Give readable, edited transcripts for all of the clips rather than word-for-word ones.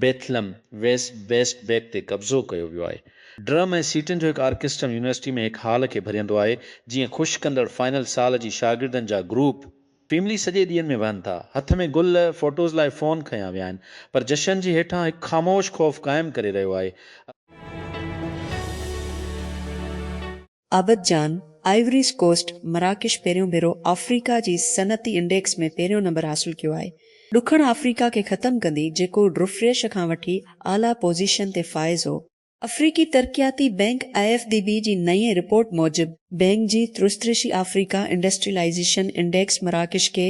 Bethlehem West Bank ते कब्ज़ो कयो वियो आहे। ड्रम ऐं सीटनि जो हिकु ऑर्केस्ट्रा यूनिवर्सिटी में हिकु हाल खे भरियंदो आहे, जीअं ख़ुशि कंदड़ फाइनल साल जी शागिर्दनि जा ग्रुप फैमिली सॼे ॾींहंनि में वहनि था। हथ में गुल फोटोज़ लाइ फ़ोन खयां विया आहिनि, पर जशन जी हेठां हिकु ख़ामोश ख़ौफ़ क़ाइमु करे रहियो आहे। आबद जान आइवरीज़ कोस्ट मराकेश पहिरियों भेरो अफ्रीका जी सनती इंडेक्स में पहिरियों नंबर हासिल कयो आहे। ॾुखण अफ्रीका खे ख़त्म कंदी, जेको रिफ्रेश खां वठी आला पोज़ीशन ते फाइज़ हो। अफ्रीकी तरक़ियाती बैंक IFDB जी नई रिपोर्ट मूजिब बैंक जी तुर्स्तरिशी अफ्रीका इंडस्ट्रियलाइज़ेशन इंडेक्स मराकेश खे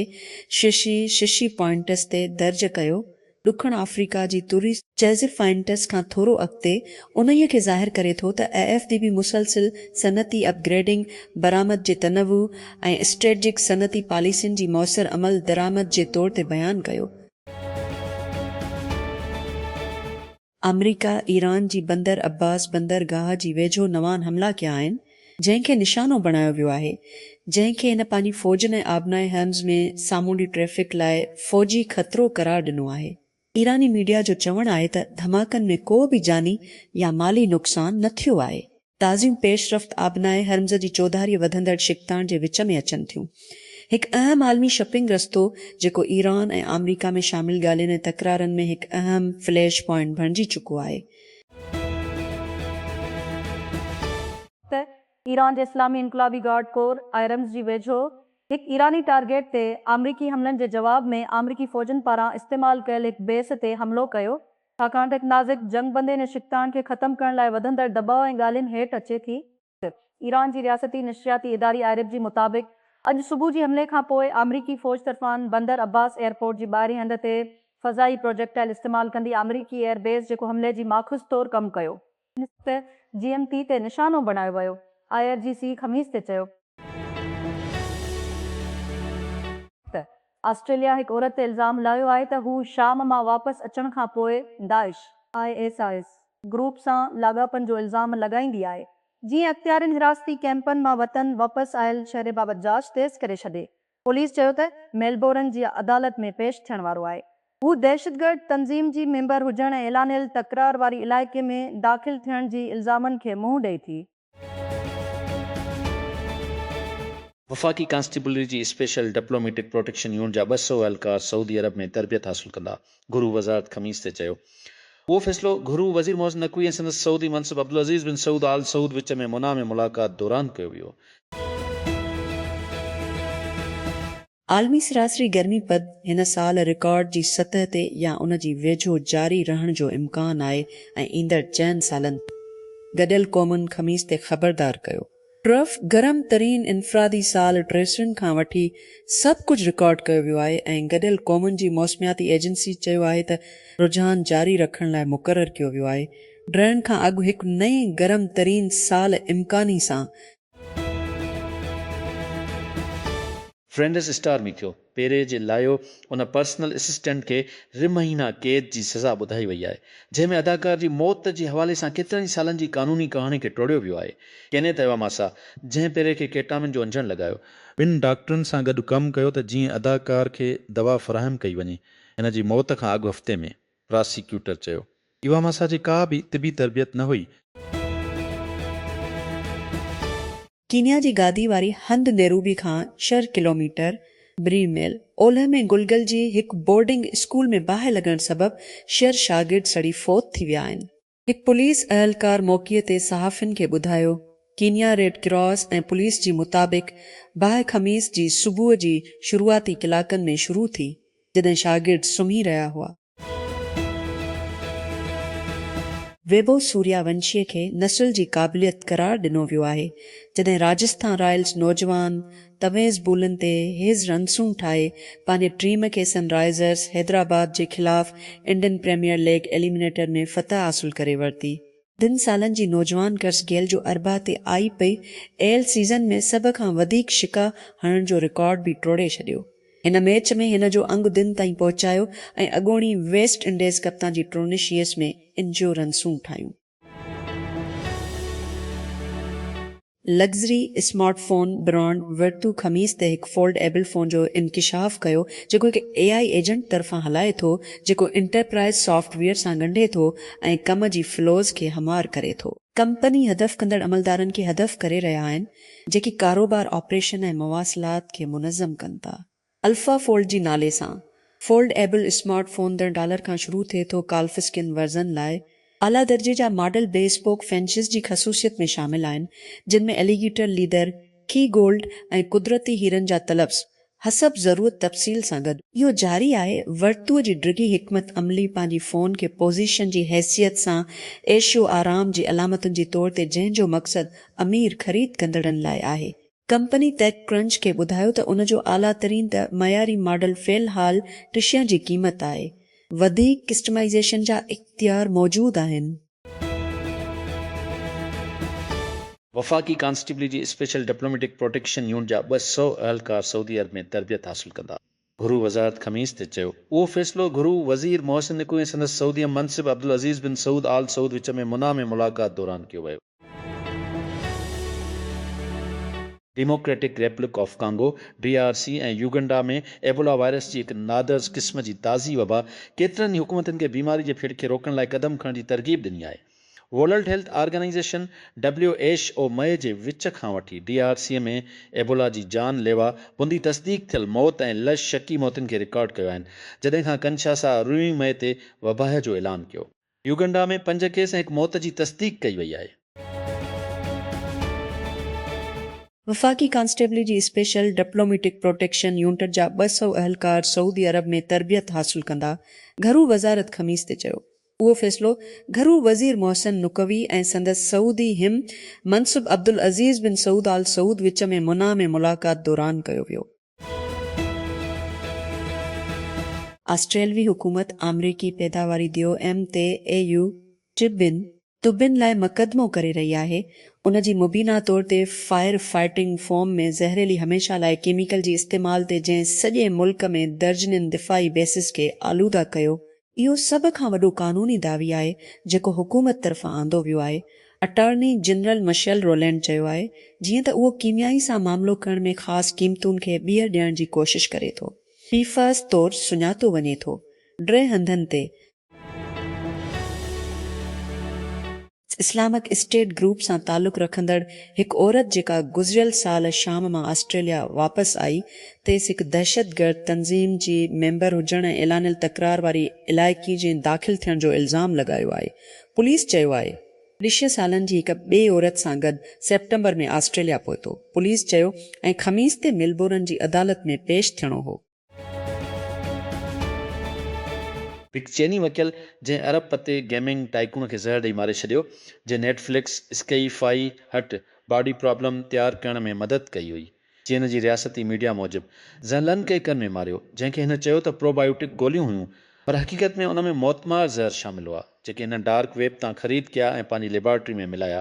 66 पॉइंटस ते दर्ज कयो। ॾुखण अफ्रीका जी तुरी चेज़िर फाइंटस खां थोरो अॻिते उन्हीअ खे ज़ाहिर करे थो त IFDB मुसलसिल सनती अपग्रेडिंग, बरामद जे तनवु ऐं स्ट्रेटजिक सनती पॉलिसियुनि जी मौसर अमल दरामद जे तौर ते बयानु कयो। अमरीका ईरान जी बंदर अब्बास बंदरगाह जी वेझो नवान हमला कया आहिनि, जंहिंखे निशानो बणायो वियो आहे, जंहिंखे हिन पंहिंजी फ़ौजनि ऐं आबनाए हर्म्स में सामूंडी ट्रैफ़िक लाइ फ़ौजी ख़तरो करार ॾिनो आहे। ईरानी मीडिया जो चवणु आहे त धमाकनि में को बि जानी या माली नुक़सान न थियो आहे। ताज़ियूं पेशरफ़्त आबनाए हर्म्स जी चौधारी वधंदड़ शिकतान जे विच में अचनि थियूं। हिकु अहम आलमी शॉपिंग रस्तो जेको ईरान ऐं अमरीका में शामिल ॻाल्हियुनि ऐं तकरारनि में हिकु अहम फ्लैश पॉइंट बणिजी चुको आहे। ईरान जे इस्लामी इनकलाबी गार्ड कोर IRMs जी वेझो हिकु ईरानी टारगेट ते अमरीकी हमलनि जे जवाब में अमरीकी फ़ौजनि पारां इस्तेमालु कयल हिकु बेस ते हमिलो कयो, छाकाणि त हिकु नाज़िक जंगबंदे ऐं शिकतान खे ख़त्म करण लाइ वधंदड़ दबाव ऐं ॻाल्हियुनि हेठि अचे थी। ईरान जी रियासती नशियाती इदारी IRIB जी मुताबिक़ अॼु सुबुह जी हमले खां पोइ अमरीकी फ़ौज तरफ़ां बंदर अब्बास एयरपोर्ट जी ॿाहिरीं हंध ते फ़ज़ाई प्रोजेक्टाइल इस्तेमालु कंदी अमरीकी एयरबेस जेको हमले जी माख़ूज़ तौरु कमु कयो, GMT ते निशानो बणायो वियो। IRGC ख़मीस ते चयो त ऑस्ट्रेलिया हिकु औरत ते इल्ज़ाम लायो आहे त हू शाम मां वापसि अचण खां पोइ दाइश ISIS ग्रुप सां लाॻापन जो इल्ज़ाम लॻाईंदी आहे, जीअं अख़्तियारनि हिरासती कैंपनि मां वतन वापसि आयल शहर बाबति जांच तेज़ करे छॾे। पुलिस चयो त मेलबोर्न जी अदालत में पेश थियण वारो आहे। हू दहशतगर्द तंज़ीम जी मेंबर हुजण ऐं ऐलानियल तकरार वारी इलाइक़े में दाख़िल थियण जी इल्ज़ामनि खे मुंहुं ॾेई थी। वफ़ाक़ी कांस्टेबलरी जी स्पेशल डिप्लोमेटिक प्रोटेक्शन यूनिट जा 200 एहलकार सऊदी अरब में तरबियत हासिल कंदा, घुरू वज़ारत ख़मीस ते चयो। उहो फ़ैसिलो घुरू वज़ीर मोहसिन नक़वी ऐं संदसि सऊदी मनसिब अब्दुल अज़ीज़ बिन सऊद आल सऊद विच में मुना में मुलाक़ात दौरान कयो वियो। आलमी सरासरी गर्मीपद हिन साल रिकॉर्ड जी सतह ते या उन जी वेझो जारी रहण जो इम्कान आहे ऐं ईंदड़ 4 सालनि गॾियल क़ौमुनि ख़मीस ते ख़बरदार कयो। ट्रफ गरम तरीन इनफ़रादी साल 63 खां वठी सभु कुझु रिकॉर्ड कयो वियो आहे ऐं गॾियल क़ौमुनि जी मौसमियाती एजेंसी चयो आहे त रुझान जारी रखण लाइ मुक़ररु कयो वियो आहे। ड्रहण खां अॻु हिकु नई गरम तरीन साल इम्कानी सां फ्रेंडस स्टार में थियो। पेरे जे लायो उन पर्सनल असिस्टेंट खे रिमहीना क़ैद जी सज़ा ॿुधाई वई आहे, जंहिंमें अदाकार जी मौत जे हवाले सां केतिरनि सालनि जी कानूनी कहाणी खे टोड़ियो वियो आहे। केने तयवामासा जंहिं पेरे खे केटामिन जो अंजण लॻायो, ॿिनि डॉक्टरनि सां गॾु कमु कयो त जीअं अदाकार खे दवा फ़राहम कई वञे। हिन जी मौत खां अॻु हफ़्ते में प्रोसिक्यूटर चयो इवामासा जी का बि तिबी तरबियत न हुई। कीनिया जी गादी वारी हंध नेरूबी खां 6 किलोमीटर ब्रीमेल ओलह में गुलगल जी हिकु बोर्डिंग स्कूल में बाहि लॻण सबबि 6 शागिर्द सड़ी फ़ौत थी विया आहिनि। हिकु पुलिस अहलकार मौक़ीअ ते सहाफ़ियुनि खे ॿुधायो कीनिया रेड क्रॉस ऐं पुलिस जी मुताबिक़ बाहि ख़मीस जी सुबुह जी शुरूआती कलाकनि में शुरू थी, जॾहिं शागिर्द सुम्ही रहिया हुआ। वेबो सूर्यावंशीअ खे नस्ल जी क़ाबिलियत करार ॾिनो वियो आहे, जॾहिं राजस्थान रॉयल्स नौजवान तवेज़ बॉलनि ते हेज़ रनसूं ठाहे पंहिंजे टीम खे सनराइज़र्स हैदराबाद जे ख़िलाफ़ इंडियन प्रीमियर लीग एलिमिनेटर में फ़तह हासिल करे वरिती। 3 सालनि जी नौजवान कर्स गेल जो अरबा ते आई पई एल सीज़न में सभ खां वधीक शिका हणण जो रिकॉर्ड बि टोड़े छॾियो। हिन मैच में हिन जो अंग दिन ताईं पहुचायो ऐं अॻोणी वेस्ट इंडीज़ कप्तान जी ट्रोनेशियस में 5 रनसूं ठाहियूं। लग्ज़री स्मार्टफोन ब्रांड वर्तू ख़मीस ते हिकु फोल्डेबल फ़ोन जो इंकिशाफ़ कयो जेको हिकु AI एजेंट तरफ़ां हलाए थो जेको इंटरप्राइज़ सॉफ्टवेयर सां ॻंढे थो ऐं कम जी फ्लोज़ खे हमार करे थो। कंपनी हदफ़ कंदड़ अमलदारनि खे हदफ़ करे रहिया आहिनि जेकी कारोबार ऑपरेशन ऐं मवासिलात खे मुनज़्ज़म कनि था। अल्फ़ा फोल्ड जी नाले सां फोल्डेबल स्मार्टफोन $10 खां शुरू थिए थो काल्फिस्किन वर्ज़न लाइ। आला दर्जे जा मॉडल बेस्पोक फेंचिस जी ख़सूसियत में शामिल आहिनि जिन में एलिगेटर लीदर की गोल्ड ऐं कुदरती हीरनि जा तलब्स हसब ज़रूरत तफ़सील सां गॾु इहो जारी आहे। वरतूअ जी डिघी हिकमत अमली पंहिंजी फ़ोन खे पोज़ीशन जी हैसियत सां ऐशो आराम जी अलामतुनि जी तौर ते जंहिं जो मक़सदु अमीर ख़रीद कंदड़नि लाइ आहे। कंपनी टेक क्रंच खे ॿुधायो त उन जो आला तरीन त मयारी मॉडल फ़िलहाल टिशियां जी क़ीमत आहे। वधीक कस्टमाइज़ेशन जा इख्तियार मौजूद आहिनि। वफ़ाक़ी कांस्टेबली जी स्पेशल डिप्लोमेटिक प्रोटेक्शन यूनिट जा 200 अहलकार सऊदी अरब में तरबियत हासिल कंदा। घुरू वज़ारत ख़मीस ते चयो उहो फ़ैसिलो घुरू वज़ीर मोहसिन निकू ऐं संदसि सऊदी मनसिब अब्दुल अज़ीज़ बिन सऊद आल सऊद विच में मुना में मुलाक़ात दौरान कयो वियो। Democratic Republic of Congo DRC ऐं युगंडा में एबोला वायरस जी हिकु नादर क़िस्म जी ताज़ी वबा केतिरनि ई हुकूमतनि खे बीमारी जे फिड़ खे रोकण लाइ क़दम खणण जी तरगीब ॾिनी आहे। वर्ल्ड हेल्थ ऑर्गेनाइज़ेशन WHO मई जे विच खां वठी DRC में एबोला जी जानलेवा बुंदी तस्दीक थियल मौत ऐं लश शकी मौतुनि खे रिकॉर्ड कयो आहिनि जॾहिं खां कंशासा 9 मई ते वबाह जो ऐलान कयो। युगंडा में 5 केस ऐं हिकु मौत जी तस्दीक कई वई आहे। वफ़ाक़ी कांस्टेबली जी स्पेशल डिप्लोमेटिक प्रोटेक्शन यूनिट जा 200 अहलकार सऊदी अरब में तरबियत हासिल कंदा। घरू वज़ारत ख़मीस ते चयो उहो फ़ैसिलो घरू वज़ीर मोहसिन नुकवी ऐं संदसि सऊदी हिम मनसिब अब्दुल अज़ीज़ बिन सऊद आल सऊद विच में मुना में मुलाक़ात दौरान कयो वियो। ऑस्ट्रेलवी हुकूमत अमरीकी पैदावारी DOM ते AU तुबिन लाइ मुक़दमो करे रही आहे। उन जी मुबीना तौर ते फायर फाइटिंग फॉर्म में ज़हरीली हमेशा लाइ केमिकल जी इस्तेमाल ते जंहिं सॼे मुल्क में दर्जननि दिफ़ाई बेसिस खे आलूदा कयो इहो सभ खां वॾो कानूनी दावी आहे जेको हुकूमत तरफ़ां आंदो वियो आहे। अटॉर्नी जनरल मिशेल रोलैंड चयो आहे जीअं त उहो कीमियाई सां मामिलो करण में ख़ासि क़ीमतुनि खे ॿीहर ॾियण जी कोशिश करे थो। PFAS तौरु सुञातो वञे थो। ड्रे हंधनि ते इस्लामिक स्टेट ग्रुप सां तालुक़ रखंदड़ हिकु औरत जेका गुज़िरियल साल शाम मां ऑस्ट्रेलिया वापसि आई तेसि हिकु दहशतगर्द तंज़ीम जी मेंबर हुजण ऐं ऐलानियल तकरार वारी इलाइक़ी जे दाख़िल थियण जो इल्ज़ाम लॻायो आहे। पुलिस चयो आहे 20 सालनि जी हिकु ॿिए औरत सां गॾु सेप्टेंबर में ऑस्ट्रेलिया पहुतो। पुलिस चयो ऐं ख़मीस ते मेलबोर्न जी अदालत में पेश थियणो हो। हिकु चीनी वकील जंहिं अरब पते गेमिंग टाइकून खे ज़हर ॾेई मारे छॾियो जंहिं नेटफ्लिक्स स्काई हट बॉडी प्रॉब्लम तयारु करण में मदद कई हुई। चीन जी रियासती मीडिया मूजिबि ज़हलन कैकनि में मारियो जंहिंखे हिन चयो त प्रोबायोटिक गोलियूं हुयूं पर हक़ीक़त में उन में मौतमार ज़हर शामिल हुआ जेके हिन डार्क वेब तां ख़रीद कया ऐं पंहिंजी लेबॉरेटरी में मिलाया।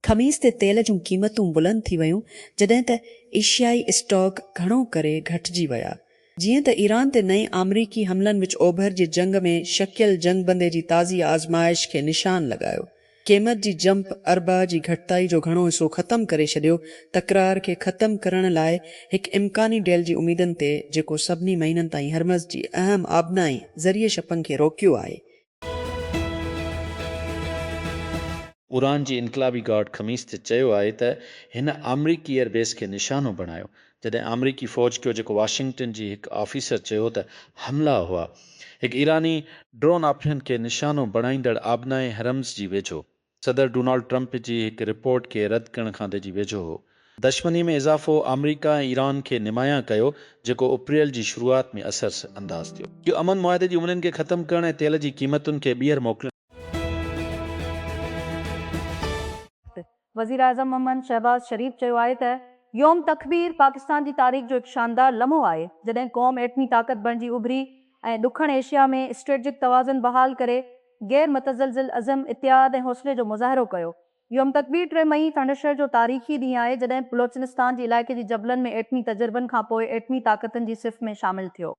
ख़मीस ते तेल जूं क़ीमतूं बुलंद थी वयूं जॾहिं त एशियाई स्टॉक घणो करे घटिजी विया। जीअं त ईरान ते नए अमरीकी हमलनि विच ओभर जी जंग में शकियल जंगबंदे जी ताज़ी आज़माइश खे निशान लॻायो। क़ीमत जी जंप अरबा जी घटिताई जो घणो हिसो ख़तमु करे छॾियो। तकरार खे ख़तमु करण लाइ हिकु इम्कानी डेल जी उमीदनि ते जेको सभिनी महीननि ताईं हरमज़ जी अहम आबनाई ज़रिए शपनि खे रोकियो आहे। ईरान जी इनकलाबी गार्ड ख़मीस ते चयो आहे त हिन अमरीकी एयरबेस खे निशानो बणायो जॾहिं अमरीकी फ़ौज कयो जेको वाशिंगटन जी हिकु ऑफिसर चयो त हमला हुआ हिकु ईरानी ड्रोन ऑपरेशन खे निशानो बणाईंदड़ आबनाए हरम्स जी वेझो। सदर डोनाल्ड ट्रंप जी हिकु रिपोर्ट खे रद्द करण खां जी वेझो हो। दुश्मनी में इज़ाफ़ो अमरीका ऐं ईरान खे निमाया कयो जेको अप्रैल जी शुरूआत में असर अंदाज़ थियो। इहो अमन मुआदे जी उमिरियुनि खे ख़तमु करण ऐं तेल जी क़ीमतुनि खे ॿीहर मोकिलण। वज़ीर आज़म मोहम्मद शहबाज शरीफ़ चयो आहे त योम तकबीर पाकिस्तान जी तारीख़ जो हिकु शानदार लम्हो आहे जॾहिं क़ौम एटमी ताक़त बणिजी उभरी ऐं ॾुखण एशिया में स्ट्रेटजिक तवाज़ुन बहाल करे गैर मुतज़लज़िल अज़म इत्तिहाद ऐं हौसले जो मुज़ाहिरो कयो। योम तकबीर 3 मई थंडरशर जो तारीख़ी ॾींहुं आहे जॾहिं बलोचिस्तान जे इलाइक़े जी जबलनि में एटमी तजुर्बनि खां पोइ एटमी ताक़तुनि जी सिफ़ में शामिल थियो।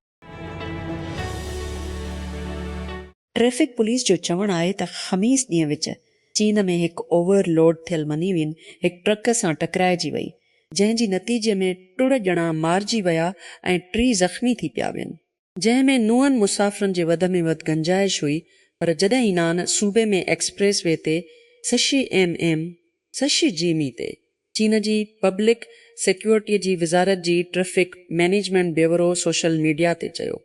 ट्रैफिक पुलिस जो चवणु आहे त ख़मीस ॾींहुं विच चीन में हिकु ओवरलोड थियल मनीविन हिकु ट्रक सां टकराइजी वई, जंहिंजी नतीजे में 3 ॼणा मारिजी विया ऐं 3 ज़ख़्मी थी पिया वञनि, जंहिं में 9 मुसाफ़िरनि जे वध में वधि गंजाइश हुई। पर जॾहिं इनान सूबे में एक्सप्रेस वे ते सशी जीमी ते चीन जी पब्लिक सिक्योरिटी जी वज़ारत जी traffic management bureau social media ते चयो।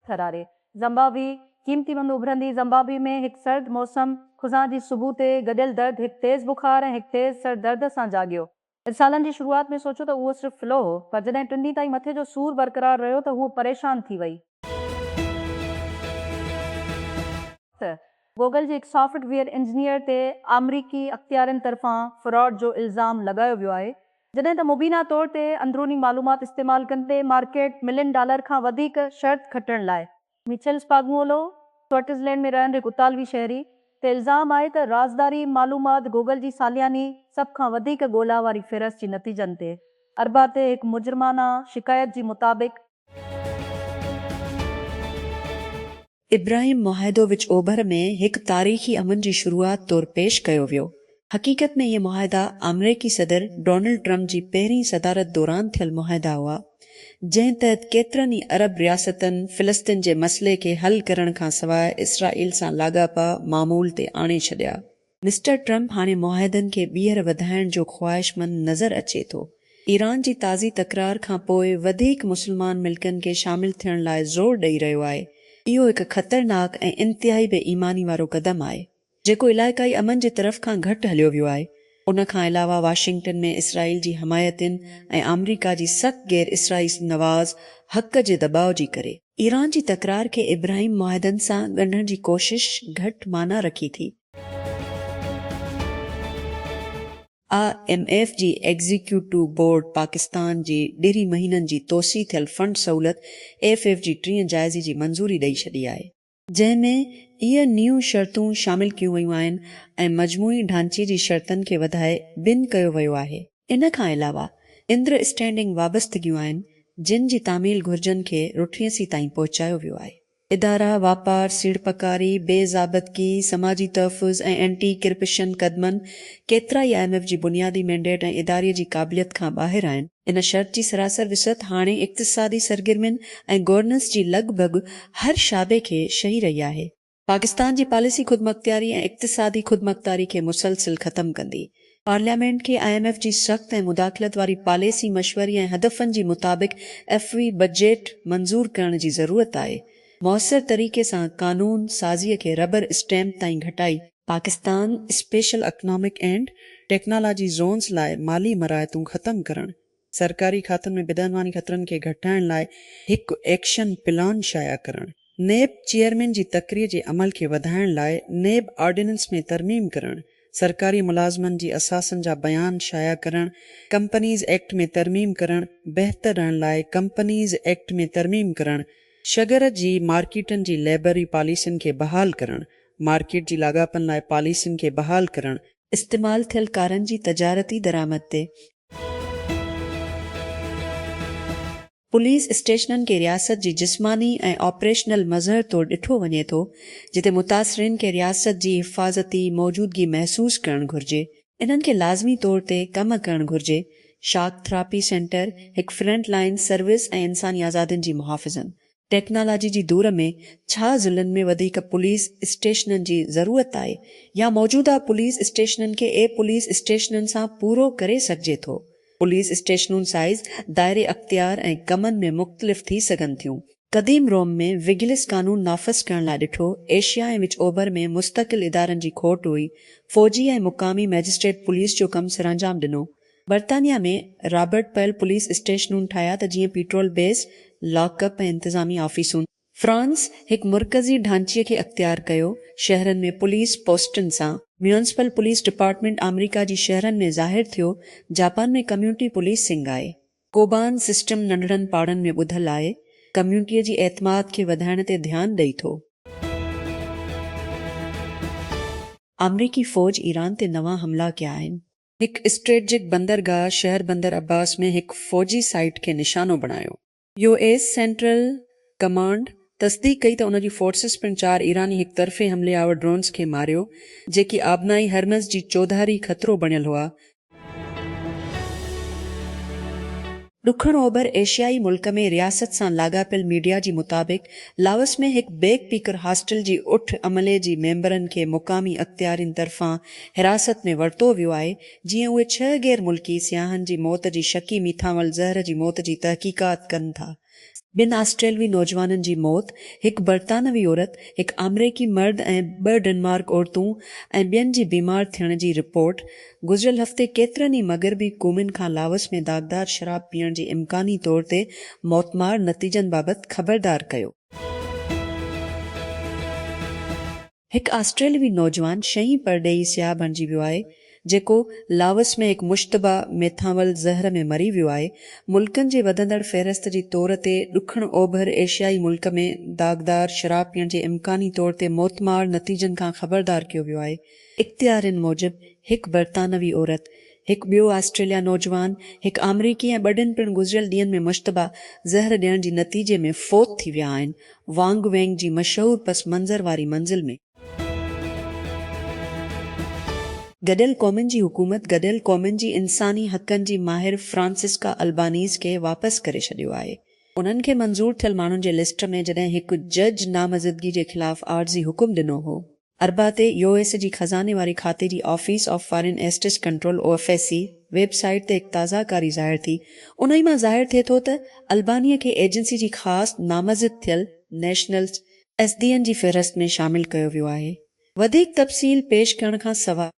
थरारे ज़िम्बाब्वे कीमती मंद उभरंदी ज़िम्बाब्वे में हिकु सर्द मौसम ख़ुज़ा जी सुबुह ते गॾियल दर्द, हिकु तेज़ बुखार ऐं हिकु तेज़ सर दर्द सां जाॻियो। सालनि जी शुरूआत में सोचो त उहो सिर्फ़ु फ्लो हो, पर जॾहिं 3 ॾींहं ताईं मथे जो सूर बरक़रार रहियो त हूअ परेशान थी वई। गूगल जे हिकु सॉफ्टवेयर इंजीनियर ते अमरीकी अख़्तियारनि तरफ़ां फ्रॉड जो इल्ज़ाम लॻायो वियो आहे, जॾहिं त मुबीना तौर ते अंदरूनी मालूमात इस्तेमालु कंदे मार्केट $1 मिलियन खां वधीक शर्त खटण लाइ मिचेल स्पागनुओलो स्विट्ज़रलैंड में रहंदड़ हिकु इतालवी शहरी ते इल्ज़ाम आहे त राज़दारी मालूमात गूगल जी सालियानी सभ खां वधीक ॻोल्हा वारी फ़हिरिस्त जे नतीजनि ते अरबा ते हिकु मुजरमाना शिकायत जी मुताबिक़ इब्राहिम मुआहिदो विच ओभर में हिकु तारीख़ी अमन जी शुरूआत तौरु पेश कयो वियो। हक़ीक़त में इहे मुआहिदा अमरीकी सदर डोनाल्ड ट्रंप जी पहिरीं सदारत दौरान थियल मुआहिदा हुआ, जंहिं तहत केतिरनि ई अरब रियासतनि फ़िलिस्तीन जे मसइले खे हल करण खां सवाइ इसराइल सां लाॻापा मामूल ते आणे छॾिया। मिस्टर ट्रंप हाणे मुआहिदनि खे ॿीहर वधाइण जो ख़्वाहिशमंद नज़र अचे थो। ईरान जी ताज़ी तकरार खां पोइ वधीक मुस्लमान मिल्कनि खे शामिल थियण लाइ ज़ोर ॾेई रहियो आहे। इहो हिकु ख़तरनाक ऐं इंतिहाई बेईमानी वारो क़दम आहे, जेको इलाइक़ाई अमन जे तरफ़ खां घटि हलियो वियो आहे। उन खां अलावा वाशिंगटन में इसराइल जी हमायतिन ऐं अमरीका जी सख़्त गैर इसराइल नवाज़ हक़ जे दबाव जी करे ईरान जी तकरार खे इब्राहिम मुआहिदनि सां ॻंढण जी कोशिश घटि माना रखी थी। IMF जी एग्ज़ीक्यूटिव बोर्ड पाकिस्तान जी 2 महीननि जी तोसी थियल फंड सहूलियत AFF जी 3 जाइज़ी जी मंज़ूरी ॾेई छॾी आहे, जंहिं में इहे न्यू शर्तूं शामिल कयूं वयूं आहिनि ऐं मजमूई ढांचे जी शर्तनि खे वधाए ॿिन कयो वियो आहे। इन खां अलावा इंद्र स्टैंडिंग वाबस्तगियूं आहिनि, जिन जी तामील घुर्जनि खे रुठीअसी ताईं पहुचायो वियो आहे। इदारा वापार, सीड़पकारी, बेज़ाबतगी, समाजी तहफ़ुज़ ऐं एंटी करप्शन क़दमनि केतिरा ई IMF जी बुनियादी मैंडेट ऐं इदारे जी क़ाबिलियत खां ॿाहिरि आहिनि। इन शर्त जी सरासर विसत हाणे इक़्तिसादी सरगर्मियुनि ऐं गवर्नेंस जी लॻभॻि हर शाबे खे छही रही आहे। पाकिस्तान जी पॉलिसी ख़ुदमुख़्तियारी ऐं इक़्तिसादी ख़ुदमुख़्तियारी खे मुसलसिल ख़तमु कंदी। पार्लियामेंट खे IMF जी सख़्त ऐं मुदाख़लत वारी पॉलिसी मशवरी ऐं हदफ़नि जी मुताबिक़ FV बजट मंज़ूर करण जी ज़रूरत आहे। मौसर तरीक़े सां कानून साज़ीअ खे रबर स्टैम्प ताईं घटाई Pakistan special economic and technology zones लाइ माली मराहतूं ख़तमु करणु, सरकारी खातनि में बिदनवानी ख़तरनि खे घटाइण लाइ हिकु एक्शन प्लान शाया करणु, नेब चेयरमैन जी तक़रीर जे अमल खे वधाइण लाइ नेब ऑर्डिनेंस में तरमीम करणु, सरकारी मुलाज़मनि जी असासनि जा बयान शाया करणु, कंपनीज़ एक्ट में तरमीम करणु, बहितर रहण लाइ कंपनीज़ एक्ट में तरमीम करणु, शगर जी मार्केटनि जी लेबरी पॉलिसियुनि खे बहाल करणु, मार्केट जी लाॻापनि लाइ पॉलिसियुनि खे बहाल करणु, इस्तेमाल थियल कारनि जी तजारती दरामद ते पुलिस स्टेशननि खे रियासत जी जिस्मानी ऐं ऑपरेशनल मज़हर तौरु ॾिठो वञे थो, जिते मुतासिरीन खे रियासत जी हिफ़ाज़ती मौजूदगी महसूस करणु घुर्जे। इन्हनि खे लाज़मी तौर ते कमु करणु घुर्जे। शॉक थेरेपी सेंटर हिकु फ्रंट लाइन सर्विस ऐं इंसानी आज़ादियुनि जी मुहाफ़िज़न। टेक्नोलॉजी जी दूर में छा ज़िलनि में वधीक पुलिस स्टेशननि जी ज़रूरत आहे, या मौजूदा पुलिस स्टेशननि खे पुलिस स्टेशननि सां पूरो करे सघिजे थो। पुलिस स्टेशनुनि साइज़, दायरे अख़्तियार ऐं कमनि में मुख़्तलिफ़ थी सघनि थियूं। क़दीम रोम में विगिलस कानून नाफ़ज़ करण लाइ ॾिठो एशिया ऐं विच ओभर में मुस्तक़िल इदारनि जी खोट हुई। फ़ौजी ऐं मुक़ामी मैजिस्ट्रेट पुलिस जो कमु सरअंजाम ॾिनो। बर्तानिया में रॉबर्ट पेल पुलिस स्टेशनुनि ठाहिया त जीअं पेट्रोल बेस, लॉकअप ऐं इंतिज़ामी ऑफिसूं। फ्रांस हिकु मुर्कज़ी ढांचे खे अख़्तियार कयो शहरनि में पुलिस पोस्टनि सां। म्यूनिसिपल पुलिस डिपार्टमेंट अमेरिका जी शहरनि में ज़ाहिर थियो। जापान में कम्यूनिटी पुलिसिंग आहे। कोबान सिस्टम नंढड़नि पाड़नि में ॿुधल आहे। कम्यूनिटीअ जी एतमाद खे वधाइण ते ध्यानु ॾेई थो। अमरीकी फ़ौज ईरान ते नवां हमला कया आहिनि। हिकु स्ट्रेटजिक बंदरगाह शहर बंदर अब्बास में हिकु फ़ौजी साइट खे निशानो बणायो। US सेंट्रल कमांड तस्दीक कई त उन जी फोर्सिस पिण 4 ईरानी हिक तरफ़े हमले आवर ड्रोन्स खे मारियो जेकी आबनाई हरमज़ जी चौधारी ख़तरो बणियल हुआ। ॾुखण ओभर एशियाई मुल्क में रियासत सां लाॻापियल मीडिया जी मुताबिक़ लाओस में हिकु बैग पीकर हॉस्टल जी उठ अमले जी मेंबरनि खे मुक़ामी अख़्तियारियुनि तरफ़ां हिरासत में वरितो वियो आहे जीअं उहे 6 गैर मुल्की सियाहनि जी मौत जी शकी मीठावल ज़हर जी मौत जी तहक़ीक़ात कनि था। 2 ऑस्ट्रेलवी नौजवाननि जी मौत, हिकु बरतानवी औरत, हिकु अमरीकी मर्द ऐं 2 डेनमार्क औरतूं ऐं ॿियनि जी बीमार थियण जी रिपोर्ट गुज़िरियल हफ़्ते केतिरनि ई मग़रबी क़ौमुनि खां लाओस में दागदार शराब पीअण जे इम्कानी तौर ते मौतमार नतीजनि बाबति ख़बरदार कयो। हिकु ऑस्ट्रेलवी नौजवान 6 परडेही सियाह बणिजी वियो आहे जेको लाओस में हिकु मुश्तबा मेथावल ज़हर में मरी वियो आहे। मुल्कनि जे वधंदड़ फ़हरिस्त जी तौर ते ॾुखण ओभर एशियाई मुल्क में दागदार शराब पीअण जे इम्कानी तौर ते मौतमार नतीजनि खां ख़बरदार कयो वियो आहे। इख़्तियारनि मूजिबि हिकु बरतानवी औरत, हिकु ॿियो ऑस्ट्रेलिया नौजवान, हिकु अमरीकी ऐं 2 पिण गुज़िरियल ॾींहनि में मुश्तबा ज़हर ॾियण जी नतीजे में फ़ौत थी विया आहिनि, वांग वेंग जी मशहूर पस मंज़र वारी मंज़िल में। गॾियल क़ौमुनि जी हुकूमत गॾियल क़ौमुनि जी इंसानी हक़नि जी माहिर फ्रांसिस्का अल्बानीज़ खे वापसि करे छॾियो आहे। उन्हनि खे मंज़ूर थियल माण्हुनि जे लिस्ट में जॾहिं हिकु जज नामज़दगी जे ख़िलाफ़ आर्ज़ी हुकुम ॾिनो हो। अरबा ते यूएस जी खज़ाने वारी खाते जी office of foreign assets control OFAC website ते हिकु ताज़ाकारी ज़ाहिर थी। उन ई मां ज़ाहिर थिए थो त अल्बानीअ खे एजेंसी जी ख़ासि नामज़द थियल नेशनल SDN जी फ़हरिस्त में शामिल कयो वियो आहे। वधीक तफ़सील पेश करण खां सवाइ